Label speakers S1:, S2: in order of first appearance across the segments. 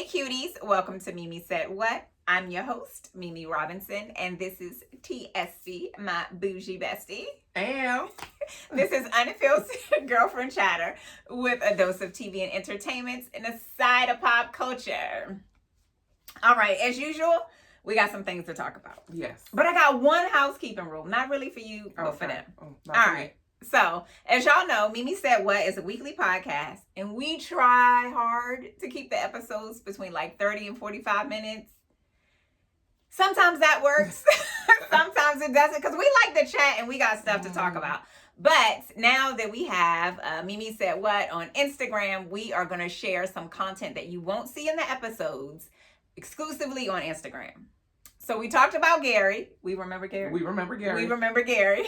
S1: cuties, welcome to Mimi Said What? I'm your host, Mimi Robinson, and this is TSC, my bougie bestie.
S2: And
S1: this is Unfiltered Girlfriend Chatter with a dose of TV and entertainment and a side of pop culture. All right, as usual, we got some things to talk about.
S2: Yes.
S1: But I got one housekeeping rule, not really for you, but for them.
S2: All
S1: right. So, as y'all know, Mimi Said What is a weekly podcast, and we try hard to keep the episodes between like 30 and 45 minutes. Sometimes that works. Sometimes it doesn't, because we like to chat and we got stuff to talk about. But now that we have Mimi Said What on Instagram, we are going to share some content that you won't see in the episodes exclusively on Instagram. So we talked about Gary. We remember Gary?
S2: We remember Gary.
S1: We remember Gary.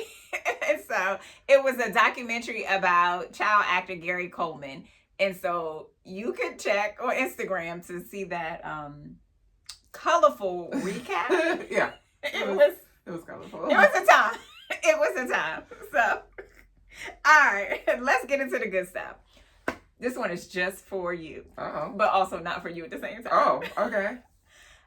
S1: And so it was a documentary about child actor Gary Coleman. And so you could check on Instagram to see that colorful recap.
S2: Yeah.
S1: It was
S2: colorful.
S1: It was a time. It was a time. So, all right, let's get into the good stuff. This one is just for you.
S2: Uh-oh.
S1: But also not for you at the same time.
S2: Oh, okay.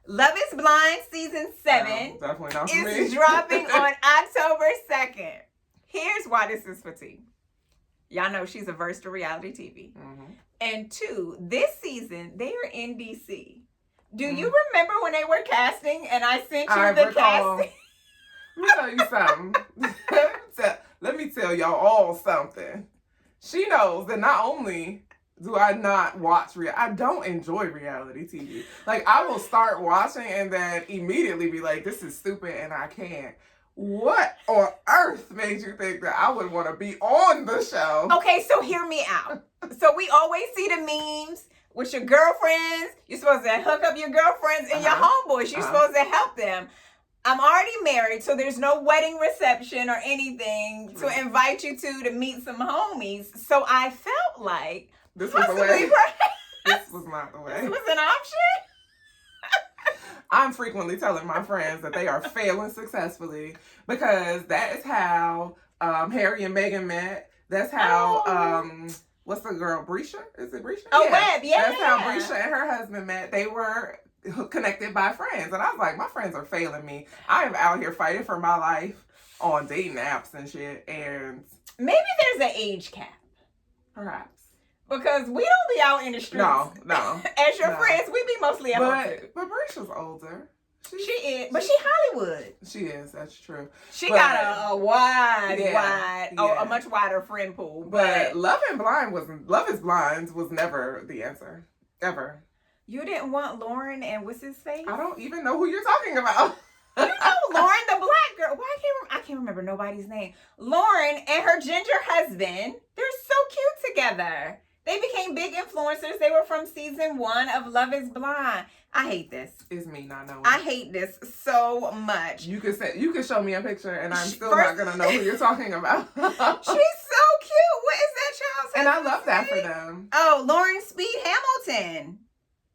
S1: Love is Blind Season 7
S2: definitely not for
S1: is
S2: me.
S1: dropping on October 2nd. Here's why this is for T. Y'all know she's averse to reality TV.
S2: Mm-hmm.
S1: And 2, this season, they are in DC. Do you remember when they were casting and I sent you the casting?
S2: Let me tell you something. Let me tell y'all all something. She knows that not only do I not watch I don't enjoy reality TV. Like, I will start watching and then immediately be like, this is stupid and I can't. What on earth made you think that I would want to be on the show?
S1: Okay, so hear me out. So we always see the memes with your girlfriends. You're supposed to hook up your girlfriends and your homeboys. You're supposed to help them. I'm already married, so there's no wedding reception or anything to invite you to meet some homies. So I felt like
S2: this was the way. This was not the way.
S1: This was an option.
S2: I'm frequently telling my friends that they are failing successfully because that is how Harry and Meghan met. That's how what's the girl, Brisha? Is it Brisha?
S1: Oh, Webb, yeah.
S2: That's how Brisha and her husband met. They were connected by friends. And I was like, my friends are failing me. I am out here fighting for my life on dating apps and shit. And
S1: maybe there's an age cap.
S2: Perhaps.
S1: Because we don't be out in the streets.
S2: No.
S1: As your friends, we be mostly at home.
S2: But Brisha's older.
S1: She is. But she Hollywood.
S2: She is. That's true.
S1: She got a much wider friend pool.
S2: But Love is Blind was never the answer. Ever.
S1: You didn't want Lauren and what's his face?
S2: I don't even know who you're talking about.
S1: You know Lauren, the black girl. I can't remember nobody's name. Lauren and her ginger husband, they're so cute together. They became big influencers. They were from season 1 of Love is Blind. I hate this.
S2: It's me not knowing.
S1: I hate this so much.
S2: You can show me a picture and I'm still not gonna know who you're talking about.
S1: She's so cute. What is that child's
S2: And I love that for them.
S1: Oh, Lauren Speed Hamilton.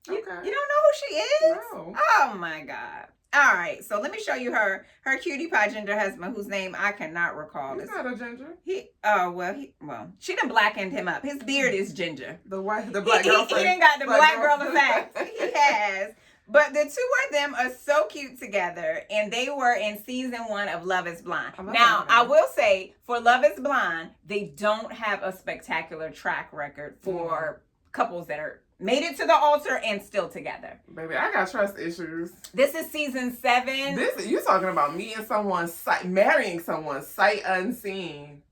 S1: You don't know who she is?
S2: No.
S1: Oh my God. All right, so let me show you her cutie pie ginger husband, whose name I cannot recall.
S2: He's not a ginger.
S1: She done blackened him up. His beard is ginger.
S2: The black girlfriend.
S1: He done got the black girl effect. He has. But the two of them are so cute together, and they were in season 1 of Love is Blind. Now, I will say, for Love is Blind, they don't have a spectacular track record for couples that are made it to the altar and still together.
S2: Baby, I got trust issues.
S1: This is season 7.
S2: You talking about meeting someone, marrying someone sight unseen.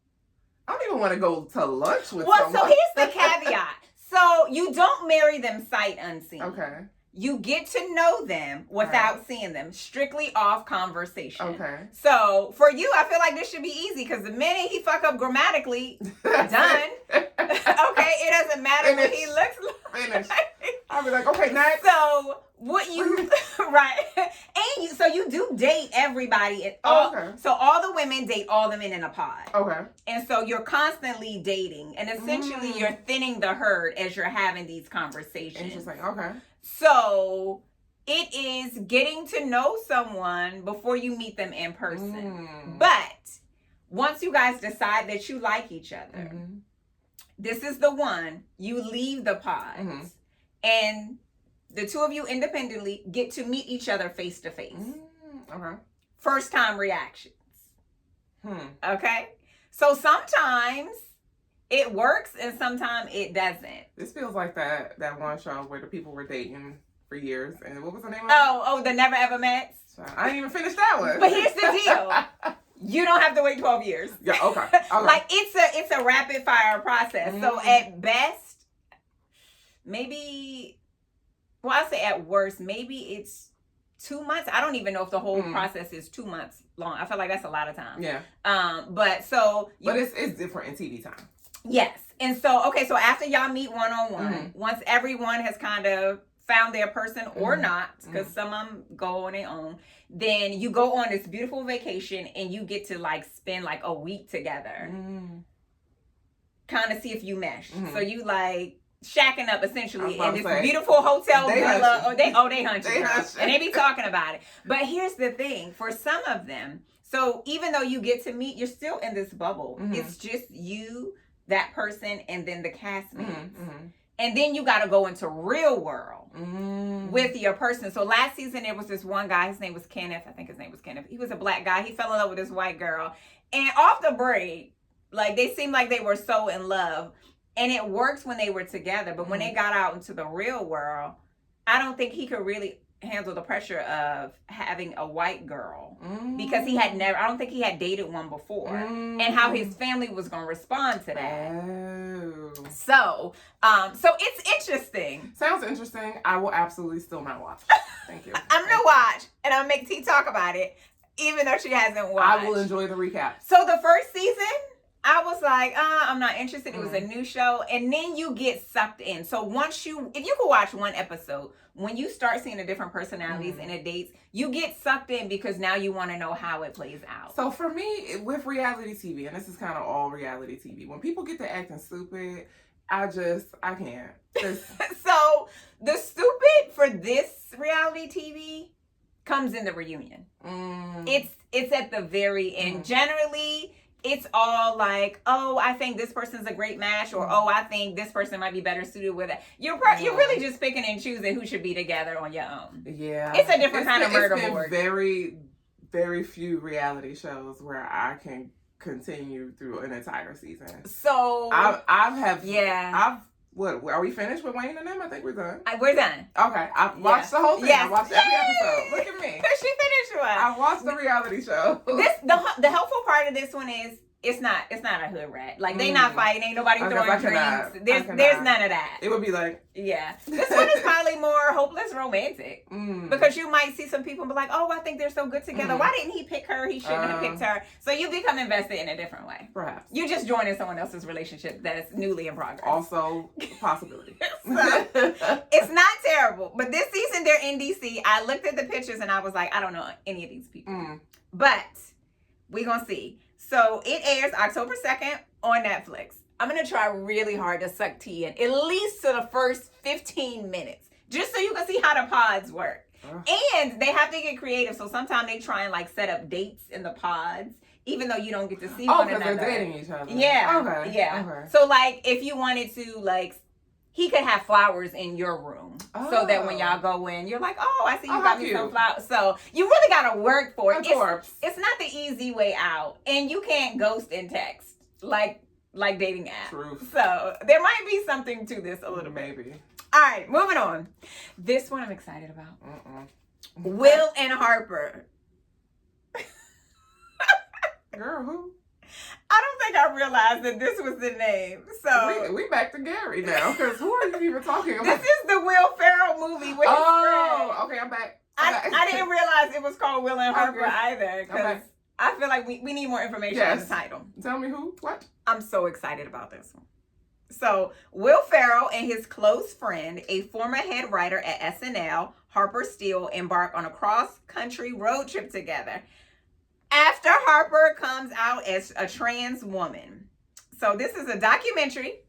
S2: I don't even want to go to lunch with someone.
S1: So here's the caveat. So you don't marry them sight unseen.
S2: Okay.
S1: You get to know them without seeing them, strictly off conversation.
S2: Okay.
S1: So for you, I feel like this should be easy because the minute he fuck up grammatically, done. Okay, it doesn't matter what he looks like.
S2: Finish. I'll be like, okay, next.
S1: So what you and so you do date everybody. So all the women date all the men in a pod.
S2: Okay.
S1: And so you're constantly dating, and essentially you're thinning the herd as you're having these conversations.
S2: Interesting. Okay.
S1: So it is getting to know someone before you meet them in person. But once you guys decide that you like each other, this is the one, you leave the pods and the two of you independently get to meet each other face to face.
S2: Okay.
S1: First time reactions. Okay? So sometimes it works and sometimes it doesn't.
S2: This feels like that one show where the people were dating for years. And what was the name of it?
S1: Oh, the Never Ever Met?
S2: I didn't even finish that one.
S1: But here's the deal. You don't have to wait 12 years.
S2: Yeah, okay.
S1: Like, it's a rapid fire process. So at best, maybe, well, I'll say at worst, maybe it's 2 months. I don't even know if the whole process is 2 months long. I feel like that's a lot of time.
S2: Yeah.
S1: But
S2: it's different in TV time.
S1: Yes. And so, okay, so after y'all meet one-on-one, once everyone has kind of found their person or not, because some of them go on their own, then you go on this beautiful vacation and you get to like spend like a week together. Kind of see if you mesh. So you like shacking up essentially in this beautiful hotel villa. They hunt you. And they be talking about it. But here's the thing, for some of them, so even though you get to meet, you're still in this bubble. It's just you, that person, and then the castmates. And then you got to go into real world with your person. So last season, there was this one guy. His name was Kenneth. I think his name was Kenneth. He was a black guy. He fell in love with this white girl. And off the break, like, they seemed like they were so in love. And it worked when they were together. But when they got out into the real world, I don't think he could really handle the pressure of having a white girl. Because I don't think he had dated one before. And how his family was going to respond to that. So it's interesting.
S2: Sounds interesting. I will absolutely still not watch. Thank you.
S1: I'm going to watch, and I'll make T talk about it, even though she hasn't watched.
S2: I will enjoy the recap.
S1: So the first season, I was like, I'm not interested. It was a new show. And then you get sucked in. So if you could watch one episode, when you start seeing the different personalities and the dates, you get sucked in because now you want to know how it plays out.
S2: So for me, with reality TV, and this is kind of all reality TV, when people get to acting stupid, I can't.
S1: So the stupid for this reality TV comes in the reunion. It's at the very end. Generally, it's all like, oh, I think this person's a great match, or oh, I think this person might be better suited with it. You're really just picking and choosing who should be together on your own.
S2: Yeah,
S1: it's a different kind of murder board.
S2: Very, very few reality shows where I can continue through an entire season. So what, are we finished with Wayne and them? I think we're done.
S1: We're done.
S2: Okay. I watched the whole thing. Yes. I watched every episode. Look at me.
S1: She finished one.
S2: I watched the reality show.
S1: The helpful part of this one is it's not a hood rat. Like, they not fighting. Ain't nobody throwing drinks. There's none of that.
S2: It would be like...
S1: Yeah. This one is probably more hopeless romantic. Because you might see some people and be like, oh, I think they're so good together. Why didn't he pick her? He shouldn't have picked her. So you become invested in a different way.
S2: Perhaps.
S1: You just joining someone else's relationship that's newly in progress.
S2: Also, possibility.
S1: So, it's not terrible. But this season, they're in DC. I looked at the pictures and I was like, I don't know any of these people. But we're going to see. So it airs October 2nd on Netflix. I'm going to try really hard to suck tea in, at least to the first 15 minutes, just so you can see how the pods work. And they have to get creative. So sometimes they try and like set up dates in the pods, even though you don't get to see one another.
S2: Oh, because they're dating each other.
S1: Yeah.
S2: Okay.
S1: Yeah.
S2: Okay.
S1: So like if you wanted to, like, he could have flowers in your room so that when y'all go in, you're like, oh, I see you got me some flowers. So you really got to work for it. It's not the easy way out. And you can't ghost in text like dating apps.
S2: Truth.
S1: So there might be something to this a little bit.
S2: Maybe.
S1: All right, moving on. This one I'm excited about. Will and Harper.
S2: Girl, who?
S1: I don't think I realized that this was the name. So
S2: we back to Gary now, because who are you even talking about?
S1: This is the Will Ferrell movie with his friend.
S2: Okay, I'm back.
S1: I didn't realize it was called Will and Harper either, because I feel like we need more information on the title.
S2: Tell me who, what?
S1: I'm so excited about this one. So, Will Ferrell and his close friend, a former head writer at SNL, Harper Steele, embark on a cross-country road trip together after Harper comes out as a trans woman. So this is a documentary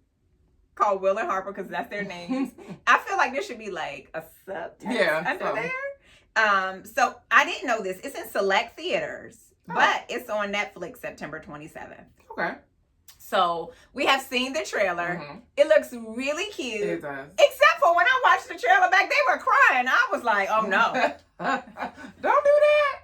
S1: called Will and Harper, because that's their names. I feel like there should be like a subtext under there. So I didn't know this. It's in select theaters, but it's on Netflix September 27th.
S2: Okay.
S1: So we have seen the trailer.
S2: Mm-hmm.
S1: It looks really cute.
S2: It does.
S1: Except for when I watched the trailer back, they were crying. I was like, oh no.
S2: Don't do that.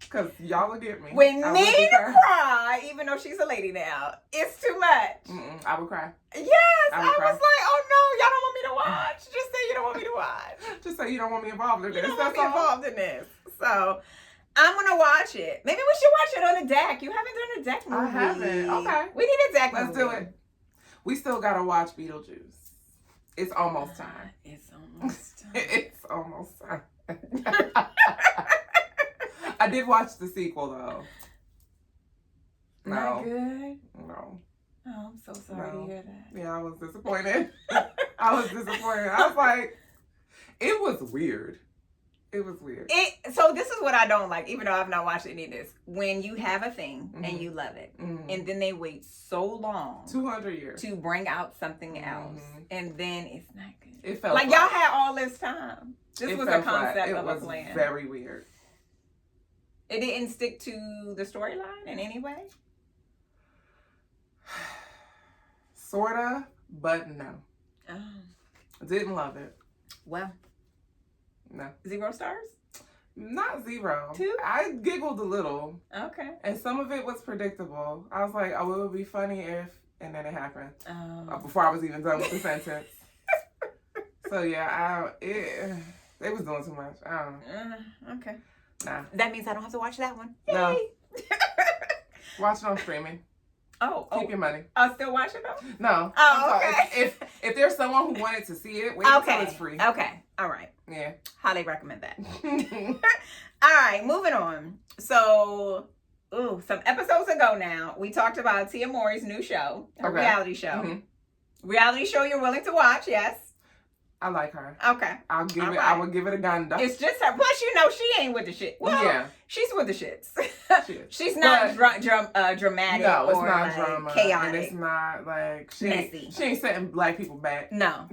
S2: Because y'all will get me.
S1: When Nina cry, even though she's a lady now, it's too much.
S2: I would cry.
S1: Yes. I was like, oh no, y'all don't want me to watch. Just say you don't want me to watch.
S2: Just say you don't want me involved in this.
S1: You don't want me involved in this. So I'm going to watch it. Maybe we should watch it on the deck. You haven't done a deck movie.
S2: I haven't. Okay.
S1: We need a deck movie.
S2: Let's do it. We still got to watch Beetlejuice. It's almost time.
S1: It's almost time.
S2: It's almost time. I did watch the sequel, though.
S1: Not good?
S2: No.
S1: Oh, I'm so sorry to hear that.
S2: Yeah, I was disappointed. I was like, it was weird. It was weird.
S1: So this is what I don't like, even though I've not watched any of this. When you have a thing and you love it, and then they wait so long,
S2: 200 years,
S1: to bring out something else, and then it's not good.
S2: It felt
S1: like
S2: flat.
S1: y'all had all this time. This was a concept of a plan.
S2: It was very weird.
S1: It didn't stick to the storyline in any way?
S2: Sorta, but no.
S1: Oh.
S2: Didn't love it.
S1: Well.
S2: No.
S1: 0 stars?
S2: Not 0.
S1: 2?
S2: I giggled a little.
S1: Okay.
S2: And some of it was predictable. I was like, oh, it would be funny if, and then it happened.
S1: Oh.
S2: Before I was even done with the sentence. So yeah, it was doing too much. I don't know.
S1: Okay.
S2: Nah.
S1: That means I don't have to watch that one.
S2: No.
S1: Yay.
S2: Watch it on streaming. Keep your money.
S1: I'll still watch it though?
S2: No.
S1: Oh, okay.
S2: If there's someone who wanted to see it, wait until it's free.
S1: Okay. All right.
S2: Yeah.
S1: Highly recommend that. All right, moving on. So, some episodes ago now, we talked about Tia Mowry's new show, her reality show. Mm-hmm. Reality show you're willing to watch, yes?
S2: I like her.
S1: Okay.
S2: I would give it a gun.
S1: It's just her. Plus, she ain't with the shit. Well, yeah. She's with the shits. She's not dramatic.
S2: No, it's
S1: or
S2: not
S1: like
S2: drama.
S1: chaotic.
S2: And it's not like
S1: messy.
S2: She ain't setting black people back.
S1: No.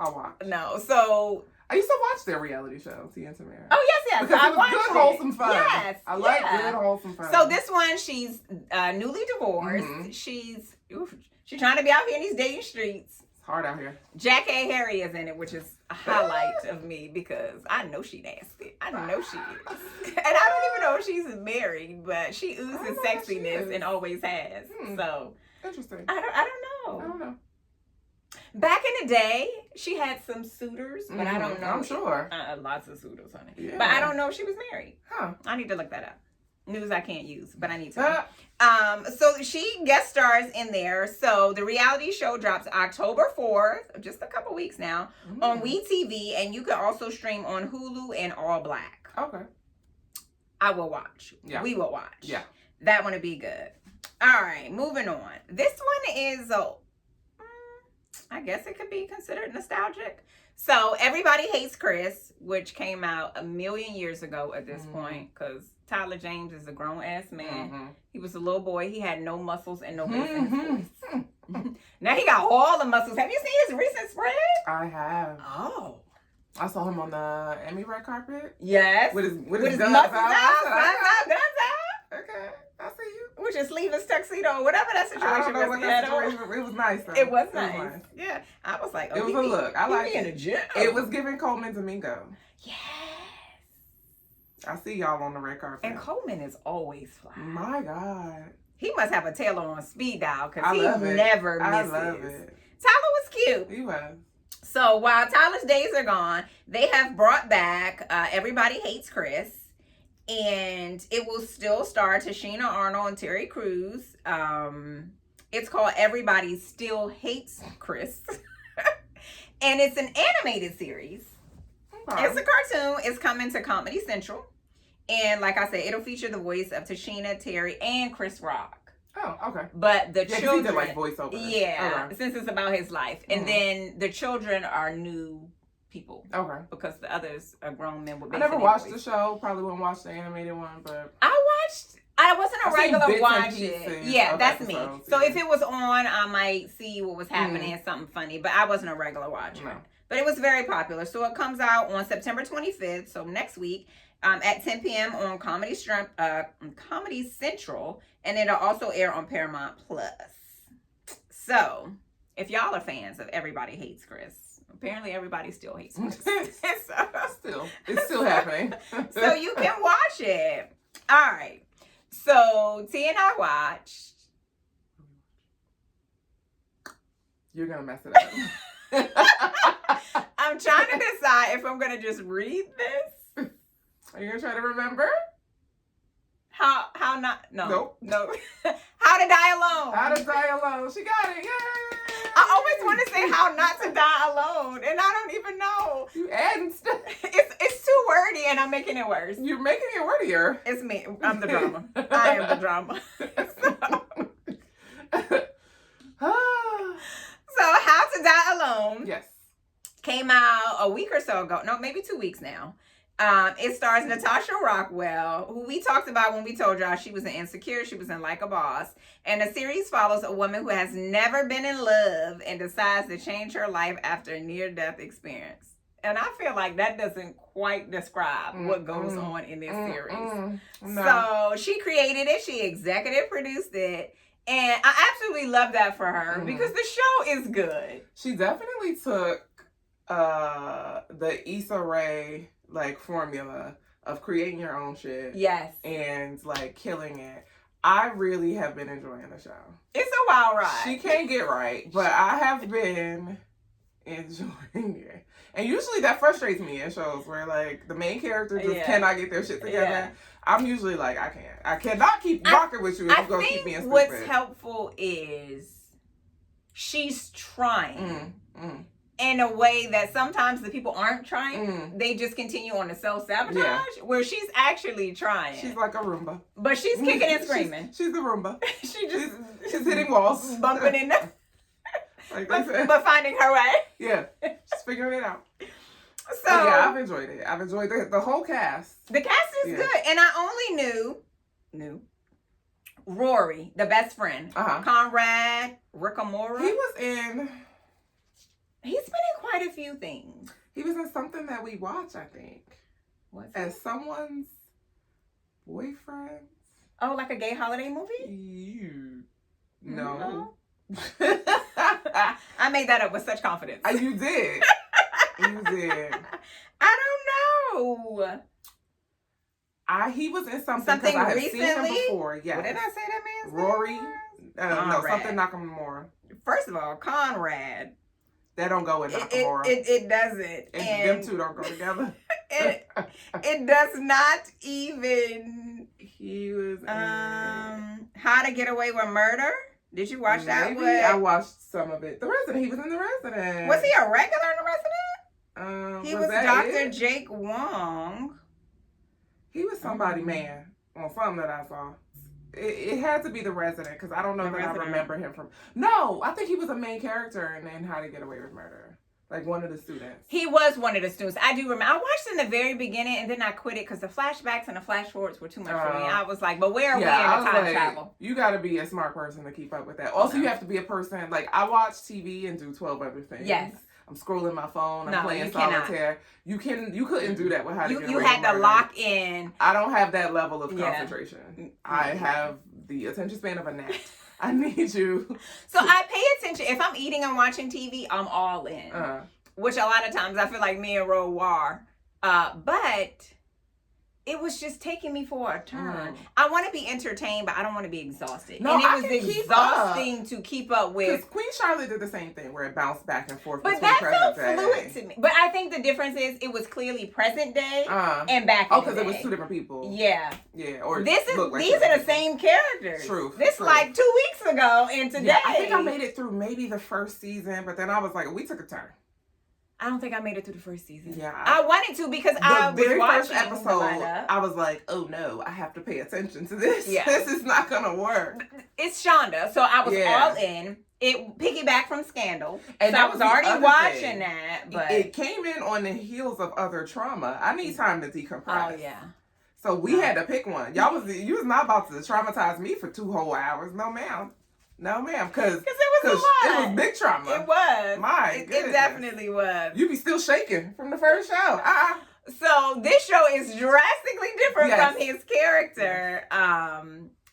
S2: I'll watch.
S1: No. So
S2: I used to watch their reality show, Tia and Tamera.
S1: Oh yes.
S2: Because it was good, wholesome fun.
S1: Yes.
S2: I like good, wholesome fun.
S1: So this one, she's newly divorced. Mm-hmm. She's trying to be out here in these dating streets.
S2: Hard out here.
S1: Jack A. Harry is in it, which is a highlight of me because I know she nasty. I know she is. And I don't even know if she's married, but she oozes sexiness and always has. So
S2: interesting.
S1: I don't know. Back in the day, she had some suitors, but I don't know.
S2: I'm sure.
S1: Lots of suitors, honey.
S2: Yeah.
S1: But I don't know if she was married.
S2: Huh.
S1: I need to look that up. News I can't use, but I need to. So she guest stars in there. So the reality show drops October 4th, just a couple weeks now, on WETV, and you can also stream on Hulu and All Black.
S2: Okay.
S1: I will watch.
S2: Yeah.
S1: We will watch.
S2: Yeah.
S1: That one will be good. All right, moving on. This one is, I guess it could be considered nostalgic. So Everybody Hates Chris, which came out 1,000,000 years ago at this point, because Tyler James is a grown-ass man. He was a little boy. He had no muscles and no bass in his voice. Now he got all the muscles. Have you seen his recent spread?
S2: I have.
S1: Oh.
S2: I saw him on the Emmy red carpet.
S1: Yes.
S2: With his
S1: muscles
S2: guns
S1: out.
S2: Okay. I see you.
S1: With your sleeveless tuxedo, whatever that situation was.
S2: It was nice though.
S1: It was nice. Yeah. I was like,
S2: it was a look. I like
S1: it. In the gym.
S2: It was giving Coleman Domingo.
S1: Yes.
S2: I see y'all on the red carpet.
S1: And Coleman is always fly.
S2: My God.
S1: He must have a Taylor on speed dial because he
S2: never misses.
S1: I love it. Tyler was cute.
S2: He was.
S1: So while Tyler's days are gone, they have brought back Everybody Hates Chris. And it will still star Tashina Arnold and Terry Crews. It's called Everybody Still Hates Chris. And it's an animated series. Okay. It's a cartoon. It's coming to Comedy Central. And like I said, it'll feature the voice of Tashina, Terry, and Chris Rock.
S2: Oh, okay.
S1: But the children...
S2: he did like voiceover.
S1: Yeah, since it's about his life. And then the children are new people. Okay. Because the others are grown men with bass.
S2: I never watched the show. Probably wouldn't watch the animated one, but...
S1: I wasn't a regular watcher. Yeah, that's me. So
S2: yeah.
S1: if it was on, I might see what was happening, something funny. But I wasn't a regular watcher. No. But it was very popular. So it comes out on September 25th, so next week, at 10 p.m. on Comedy Central, and it'll also air on Paramount Plus. So, if y'all are fans of Everybody Hates Chris, apparently everybody still hates Chris.
S2: It's still happening.
S1: So you can watch it. All right. So T and I watched.
S2: You're gonna mess it up.
S1: I'm trying to decide if I'm gonna just read this.
S2: Are you gonna try to remember?
S1: How not? No.
S2: Nope.
S1: No. How to Die Alone.
S2: How to Die Alone. She got it. Yay!
S1: I always want to say how not to die alone, and I don't even know.
S2: You adding stuff.
S1: It's too wordy, and I'm making it worse.
S2: You're making it wordier.
S1: It's me. I'm the drama. I am the drama. So, How to Die Alone.
S2: Yes.
S1: Came out a week or so ago. No, maybe 2 weeks now. It stars Natasha Rockwell, who we talked about when we told y'all she was in Insecure. She was in Like a Boss. And the series follows a woman who has never been in love and decides to change her life after a near-death experience. And I feel like that doesn't quite describe what goes on in this series.
S2: No.
S1: So she created it. She executive produced it. And I absolutely love that for her because the show is good.
S2: She definitely took the Issa Rae formula of creating your own shit.
S1: Yes.
S2: And killing it. I really have been enjoying the show.
S1: It's a wild ride.
S2: She can't get right, but I have been enjoying it. And usually that frustrates me in shows where the main character just cannot get their shit together. Yeah. I'm usually I cannot keep rocking with you if you're going to keep being stupid.
S1: What's helpful is she's trying. In a way that sometimes the people aren't trying. They just continue on the self-sabotage, where she's actually trying.
S2: She's like a Roomba.
S1: But she's kicking and screaming.
S2: She's a Roomba.
S1: She's
S2: hitting walls.
S1: Bumping in there. But finding her way.
S2: Yeah. She's figuring it out.
S1: So
S2: I've enjoyed it. I've enjoyed the whole cast.
S1: The cast is good. And I only knew Rory, the best friend. Conrad Rickamora.
S2: He was in...
S1: He's been in quite a few things.
S2: He was in something that we watch, I think.
S1: What's
S2: as someone's boyfriend.
S1: Oh, like a gay holiday movie?
S2: You. No.
S1: I made that up with such confidence.
S2: You did. You did.
S1: I don't know.
S2: He was in something I have
S1: recently?
S2: seen him before. Yes.
S1: What did I say that man's
S2: Rory?
S1: name
S2: No, something Nakamura.
S1: First of all, Conrad.
S2: That don't go with Nakamura.
S1: It doesn't.
S2: And them two don't go together.
S1: it does not even.
S2: He was in
S1: How to Get Away with Murder. Did you watch that one?
S2: I watched some of it. The Resident. He was in The Resident.
S1: Was he a regular in The Resident? He was Dr. Jake Wong.
S2: He was somebody man on something that I saw. It had to be The Resident because I don't know that I remember him from. No, I think he was a main character in How to Get Away with Murder. Like one of the students.
S1: He was one of the students. I do remember. I watched in the very beginning and then I quit it because the flashbacks and the flash forwards were too much for me. I was like, but where are we in the time travel?
S2: You got to be a smart person to keep up with that. Also, you have to be a person. I watch TV and do 12 other things.
S1: Yes.
S2: I'm scrolling my phone. I'm playing solitaire. You couldn't do that with How to Get Away with Murder.
S1: You had to lock in.
S2: I don't have that level of concentration. I have the attention span of a gnat. I need you.
S1: So I pay attention. If I'm eating and watching TV, I'm all in. Which a lot of times I feel like me and Ro are. But it was just taking me for a turn. I want to be entertained, but I don't want to be exhausted.
S2: No,
S1: and it was exhausting to keep up with.
S2: Because Queen Charlotte did the same thing where it bounced back and forth.
S1: But that felt fluid to me. But I think the difference is it was clearly present day and back in the day.
S2: because it was two different people.
S1: Yeah.
S2: Yeah. Or
S1: these are the same characters.
S2: True.
S1: This like 2 weeks ago and today.
S2: Yeah, I think I made it through maybe the first season, but then I was like, we took a turn.
S1: I don't think I made it through the first season.
S2: Yeah.
S1: I wanted to because I was
S2: very
S1: watching
S2: first episode. I was like, oh no, I have to pay attention to this.
S1: Yeah.
S2: This is not going to work.
S1: It's Shonda. So I was all in. It piggybacked from Scandal.
S2: And
S1: so I was already watching that. But
S2: it came in on the heels of other trauma. I need time to decompress.
S1: Oh, yeah.
S2: So we had to pick one. You was not about to traumatize me for 2 whole hours. No, ma'am. No, ma'am, because
S1: it was a lot.
S2: It was big trauma.
S1: It was.
S2: My goodness.
S1: It definitely was.
S2: You be still shaking from the first show.
S1: So this show is drastically different
S2: Yes.
S1: from his character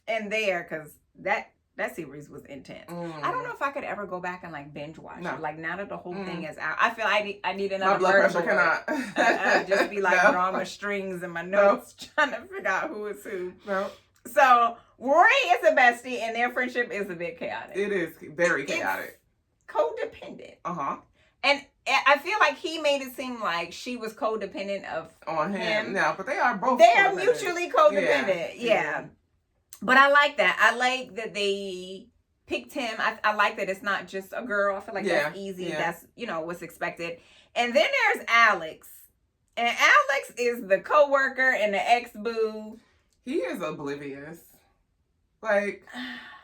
S1: in there, because that series was intense. I don't know if I could ever go back and like binge watch it. Like now that the whole thing is out, I feel I need another.
S2: My blood pressure cannot.
S1: I'd just be like drawing my strings and my notes, trying to figure out who is who.
S2: No.
S1: So Rory is a bestie, and their friendship is a bit chaotic.
S2: It is very chaotic.
S1: It's codependent. And I feel like he made it seem like she was codependent on him.
S2: No, but they are both.
S1: They are mutually codependent. Yeah. But I like that. I like that they picked him. I like that it's not just a girl. I feel like that's easy. That's, what's expected. And then there's Alex. And Alex is the coworker and the ex-boo.
S2: He is oblivious. Like,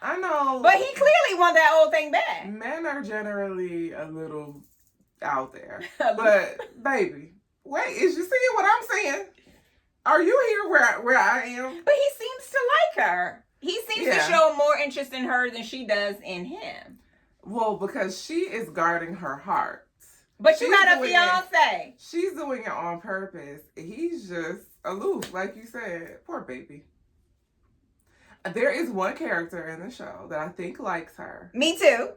S2: I know.
S1: But he clearly want that old thing back.
S2: Men are generally a little out there. But, baby, wait, is you seeing what I'm saying? Are you here where I am?
S1: But he seems to like her. He seems to show more interest in her than she does in him.
S2: Well, because she is guarding her heart.
S1: But you got a fiance.
S2: She's doing it on purpose. He's just aloof, like you said. Poor baby. There is one character in the show that I think likes her.
S1: Me too.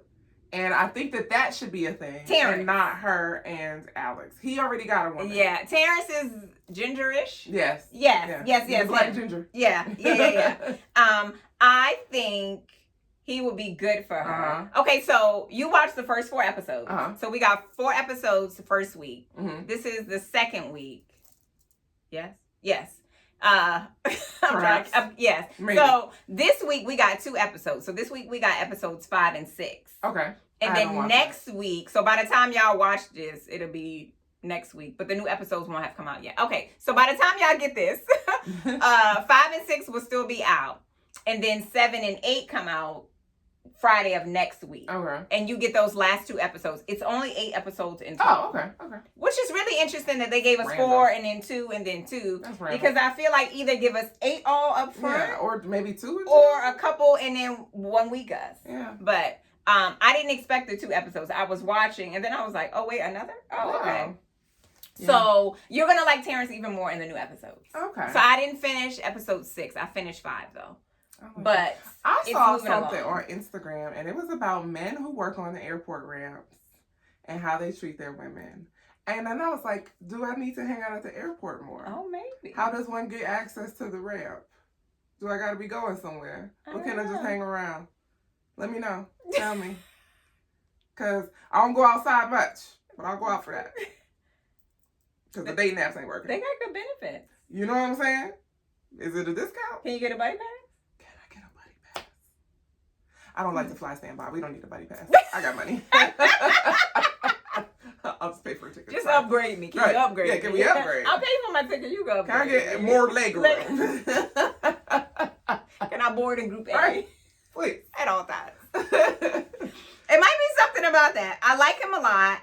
S2: And I think that should be a thing.
S1: Terrence.
S2: And not her and Alex. He already got a woman.
S1: Yeah. Terrence is gingerish.
S2: Yes.
S1: Yes.
S2: Black ginger.
S1: Yeah. I think he would be good for her. Okay, so you watched the first 4 episodes. So we got 4 episodes the first week. This is the second week. Yes. Yes. Yes. Maybe. So this week we got 2 episodes. So this week we got episodes 5 and 6.
S2: Okay.
S1: And then next week, so by the time y'all watch this, it'll be next week. But the new episodes won't have come out yet. Okay. So by the time y'all get this, 5 and 6 will still be out. And then 7 and 8 come out Friday of next week.
S2: Okay.
S1: And you get those last 2 episodes. It's only 8 episodes in total.
S2: Oh, okay.
S1: Which is really interesting that they gave us 4 and then 2 and then 2.
S2: That's random.
S1: Because I feel like either give us 8 all up front.
S2: Yeah, or maybe 2
S1: or a couple and then 1 week us.
S2: Yeah.
S1: But I didn't expect the 2 episodes. I was watching and then I was like, oh wait, another? Oh, okay. Yeah. So you're gonna like Terrence even more in the new episodes.
S2: Okay.
S1: So I didn't finish episode 6. I finished 5 though. But
S2: I saw something on Instagram and it was about men who work on the airport ramps and how they treat their women. And then I was like, do I need to hang out at the airport more?
S1: Oh, maybe.
S2: How does one get access to the ramp? Do I got to be going somewhere? Or can I just hang around? Let me know. Tell me. Because I don't go outside much, but I'll go out for that. Because the dating apps ain't working.
S1: They got good benefits.
S2: You know what I'm saying? Is it a discount?
S1: Can you get a buddy pass?
S2: I don't like to fly standby. We don't need a buddy pass. I got money. I'll just pay for a ticket.
S1: Just upgrade me. Can you upgrade me?
S2: Yeah, can we upgrade?
S1: I'll pay for my ticket. You go upgrade.
S2: Can I get more leg room?
S1: Can I board in group A?
S2: Right. Please.
S1: At all times. It might be something about that. I like him a lot.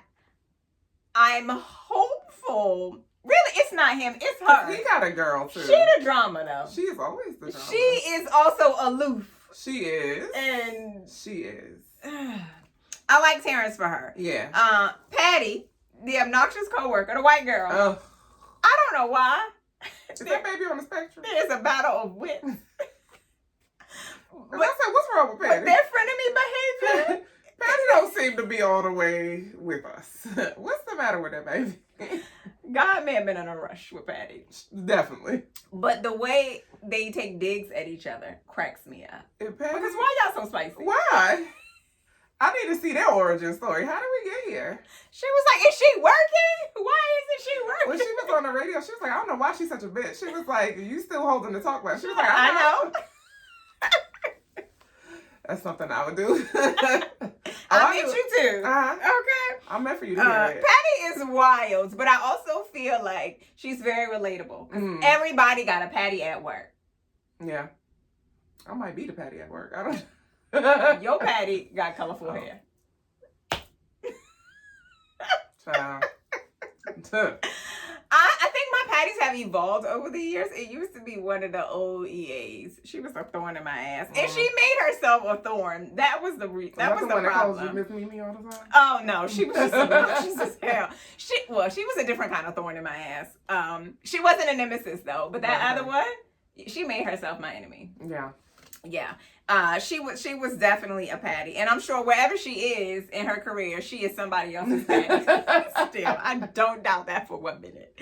S1: I'm hopeful. Really, it's not him. It's her.
S2: He got a girl, too.
S1: She the drama, though.
S2: She is always the drama.
S1: She is also aloof.
S2: She is.
S1: And
S2: she is.
S1: I like Terrence for her.
S2: Yeah.
S1: Patty, the obnoxious coworker, the white girl.
S2: Oh.
S1: I don't know why.
S2: Is that baby on the spectrum?
S1: There's a battle of wits.
S2: I said, what's wrong with Patty?
S1: But their frenemy behavior.
S2: Patty don't seem to be all the way with us. What's the matter with that baby?
S1: God may have been in a rush with Patty.
S2: Definitely.
S1: But the way they take digs at each other cracks me up.
S2: Patty,
S1: because why y'all so spicy?
S2: Why? I need to see their origin story. How did we get here?
S1: She was like, is she working? Why isn't she working?
S2: When she was on the radio, she was like, I don't know why she's such a bitch. She was like, you still holding the talk about. She was like,
S1: I know.
S2: That's something I would do.
S1: I meet you too. Okay.
S2: I'm meant for you to hear it.
S1: Patty is wild, but I also feel like she's very relatable. Everybody got a Patty at work.
S2: Yeah. I might be the Patty at work. I don't.
S1: Your Patty got colorful hair.
S2: Child.
S1: I think my baddies have evolved over the years. It used to be one of the old EAs. She was a thorn in my ass, and she made herself a thorn. That was the
S2: one
S1: problem.
S2: that calls you Miss Mimi all the time?
S1: Oh no, she was just obnoxious as hell. She was a different kind of thorn in my ass. She wasn't a nemesis though, but that other one, she made herself my enemy. Yeah. She was definitely a Patty, and I'm sure wherever she is in her career, she is somebody else's Patty. Still, I don't doubt that for 1 minute.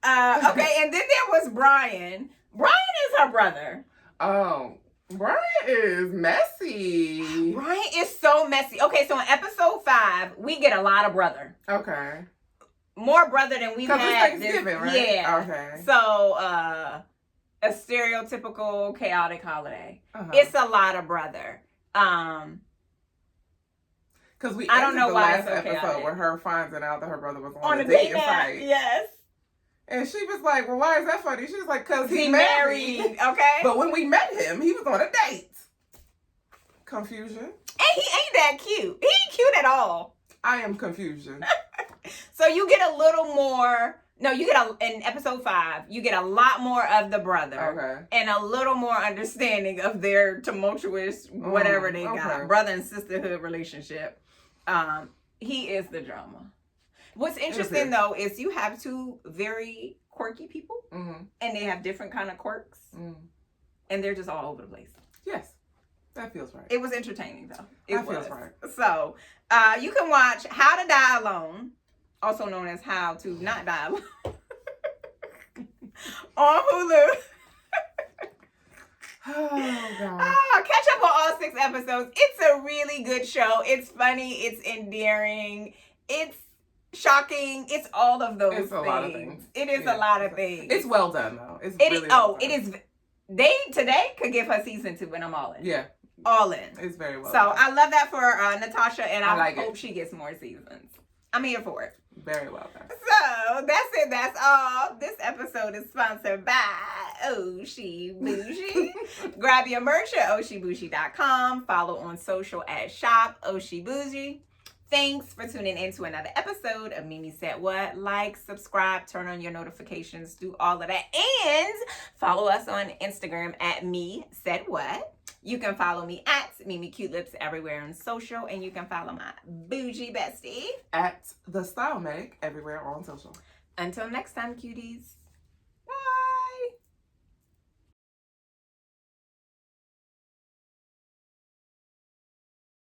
S1: Okay, and then there was Brian. Brian is her brother.
S2: Oh, Brian is messy.
S1: Brian is so messy. Okay, so in episode 5, we get a lot of brother.
S2: Okay.
S1: More brother than we've had.
S2: It's Thanksgiving, right?
S1: Yeah.
S2: Okay.
S1: So, a stereotypical chaotic holiday. It's a lot of brother.
S2: Because I don't know why it's okay episode where her finding out that her brother was on a dating site.
S1: Yes.
S2: And she was like, well, why is that funny? She was like, because he
S1: married. Okay.
S2: But when we met him, he was on a date. Confusion.
S1: And he ain't that cute. He ain't cute at all.
S2: I am confusion.
S1: So you get a little more. No, you get in episode 5, you get a lot more of the brother. And a little more understanding of their tumultuous whatever they got. Brother and sisterhood relationship. He is the drama. What's interesting though is you have 2 very quirky people and they have different kind of quirks and they're just all over the place.
S2: Yes, that feels right.
S1: It was entertaining though.
S2: That feels right.
S1: So you can watch How to Die Alone, also known as How to Not Die Alone, on Hulu.
S2: Oh, God.
S1: Catch up on all 6 episodes. It's a really good show. It's funny. It's endearing. It's shocking. It's all of those things.
S2: A lot of things.
S1: It is a lot of things.
S2: It's well done, though. It is.
S1: They today could give her season 2, and I'm all in.
S2: Yeah.
S1: All in.
S2: It's very well
S1: done.
S2: done.
S1: I love that for Natasha, and I hope
S2: it.
S1: she gets more seasons. I'm here for it.
S2: Very well done.
S1: So that's it. That's all. This episode is sponsored by Oshi Bougie. Grab your merch at oshibougie.com. Follow on social at Shop Oshi Bougie. Thanks for tuning in to another episode of Mimi Said What. Like, subscribe, turn on your notifications, do all of that. And follow us on Instagram at Me Said What. You can follow me at Mimi Cute Lips everywhere on social. And you can follow my bougie bestie
S2: at The Style Meg everywhere on social.
S1: Until next time, cuties.